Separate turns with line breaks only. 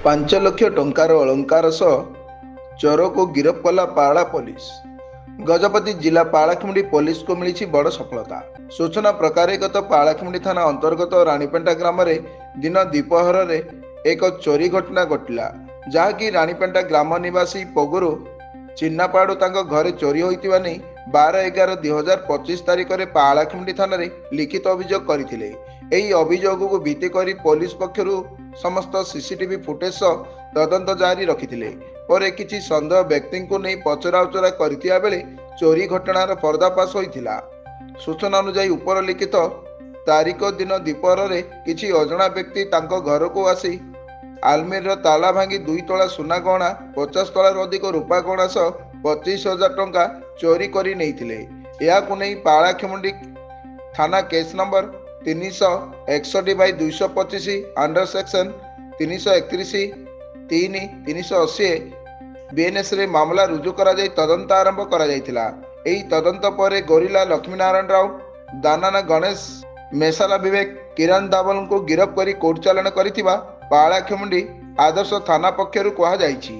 ପାଞ୍ଚ ଲକ୍ଷ ଟଙ୍କାର ଅଳଙ୍କାର ସହ ଚୋରକୁ ଗିରଫ କଲା ପାରଳା ପୋଲିସ। ଗଜପତି ଜିଲ୍ଲା ପାଳାଖେମୁଣ୍ଡି ପୋଲିସକୁ ମିଳିଛି ବଡ଼ ସଫଳତା। ସୂଚନା ପ୍ରକାରେ ଗତ ପାଳାଖେମୁଣ୍ଡି ଥାନା ଅନ୍ତର୍ଗତ ରାଣୀପେଣ୍ଟା ଗ୍ରାମରେ ଦିନ ଦ୍ୱିପ୍ରହରରେ ଏକ ଚୋରି ଘଟଣା ଘଟିଲା, ଯାହାକି ରାଣୀପେଣ୍ଟା ଗ୍ରାମ ନିବାସୀ ପଗୁରୁ ଚିନ୍ନାପାଡ଼ୁ ତାଙ୍କ ଘରେ ଚୋରି ହୋଇଥିବା ନେଇ 12/11/2025 ତାରିଖରେ ପାଳାଖେମୁଣ୍ଡି ଥାନାରେ ଲିଖିତ ଅଭିଯୋଗ କରିଥିଲେ। ଏହି ଅଭିଯୋଗକୁ ଭିତ୍ତି କରି ପୋଲିସ ପକ୍ଷରୁ ସମସ୍ତ ସିସିଟିଭି ଫୁଟେଜ ସହ ତଦନ୍ତ ଜାରି ରଖିଥିଲେ। ପରେ କିଛି ସନ୍ଦେହ ବ୍ୟକ୍ତିଙ୍କୁ ନେଇ ପଚରାଉଚରା କରିଥିବା ବେଳେ ଚୋରି ଘଟଣାର ପର୍ଦ୍ଦାଫାଶ ହୋଇଥିଲା। ସୂଚନା ଅନୁଯାୟୀ ଉପରଲିଖିତ ତାରିଖ ଦିନ ଦ୍ୱିପ୍ରହରରେ କିଛି ଅଜଣା ବ୍ୟକ୍ତି ତାଙ୍କ ଘରକୁ ଆସି ଆଲମିରାର ତାଲା ଭାଙ୍ଗି 2 ତୋଳା ସୁନା ଗହଣା, 50 ତୋଳାରୁ ଅଧିକ ରୂପା ଗହଣା ସହ 25,000 ଟଙ୍କା ଚୋରି କରି ନେଇଥିଲେ। ଏହାକୁ ନେଇ ପାଳାଖେମୁଣ୍ଡି ଥାନା କେସ୍ ନମ୍ବର 361/225 ଅଣ୍ଡର ସେକ୍ସନ 331(3)(380 BNSରେ ମାମଲା ରୁଜୁ କରାଯାଇ ତଦନ୍ତ ଆରମ୍ଭ କରାଯାଇଥିଲା। ଏହି ତଦନ୍ତ ପରେ ଗୋରିଲା ଲକ୍ଷ୍ମୀନାରାୟଣ ରାଓ, ଦାନାନା ଗଣେଶ, ମେସାଲା ବିବେକ, କିରଣ ଦାବଲଙ୍କୁ ଗିରଫ କରି କୋର୍ଟ ଚାଲାଣ କରିଥିବା ପାଳାଖେମୁଣ୍ଡି ଆଦର୍ଶ ଥାନା ପକ୍ଷରୁ କୁହାଯାଇଛି।